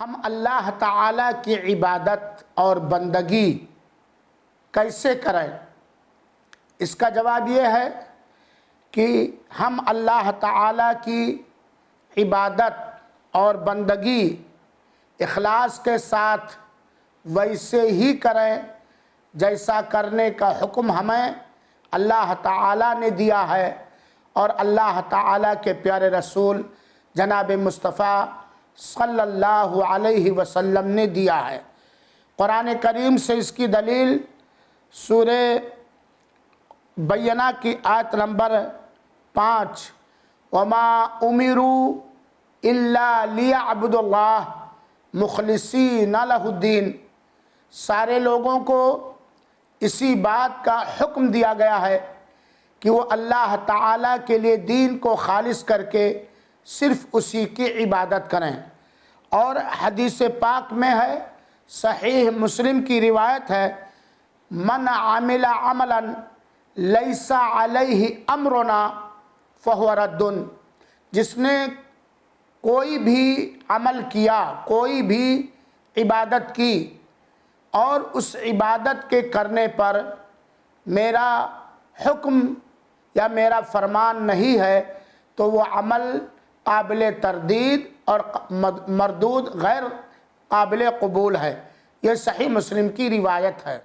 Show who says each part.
Speaker 1: ہم اللہ تعالیٰ کی عبادت اور بندگی کیسے کریں؟ اس کا جواب یہ ہے کہ ہم اللہ تعالیٰ کی عبادت اور بندگی اخلاص کے ساتھ ویسے ہی کریں جیسا کرنے کا حکم ہمیں اللہ تعالیٰ نے دیا ہے اور اللہ تعالیٰ کے پیارے رسول جناب مصطفیٰ صلی اللہ علیہ وسلم نے دیا ہے۔ قرآن کریم سے اس کی دلیل سورہ بینہ کی آیت نمبر 5 وما امروا الا لیعبدوا اللہ مخلصین لہ الدین، سارے لوگوں کو اسی بات کا حکم دیا گیا ہے کہ وہ اللہ تعالیٰ کے لیے دین کو خالص کر کے صرف اسی کی عبادت کریں۔ اور حدیث پاک میں ہے، صحیح مسلم کی روایت ہے، من عمل عملا لیس علیہ امرنا فہو رد، جس نے کوئی بھی عمل کیا، کوئی بھی عبادت کی اور اس عبادت کے کرنے پر میرا حکم یا میرا فرمان نہیں ہے تو وہ عمل قابل تردید اور مردود، غیر قابل قبول ہے۔ یہ صحیح مسلم کی روایت ہے۔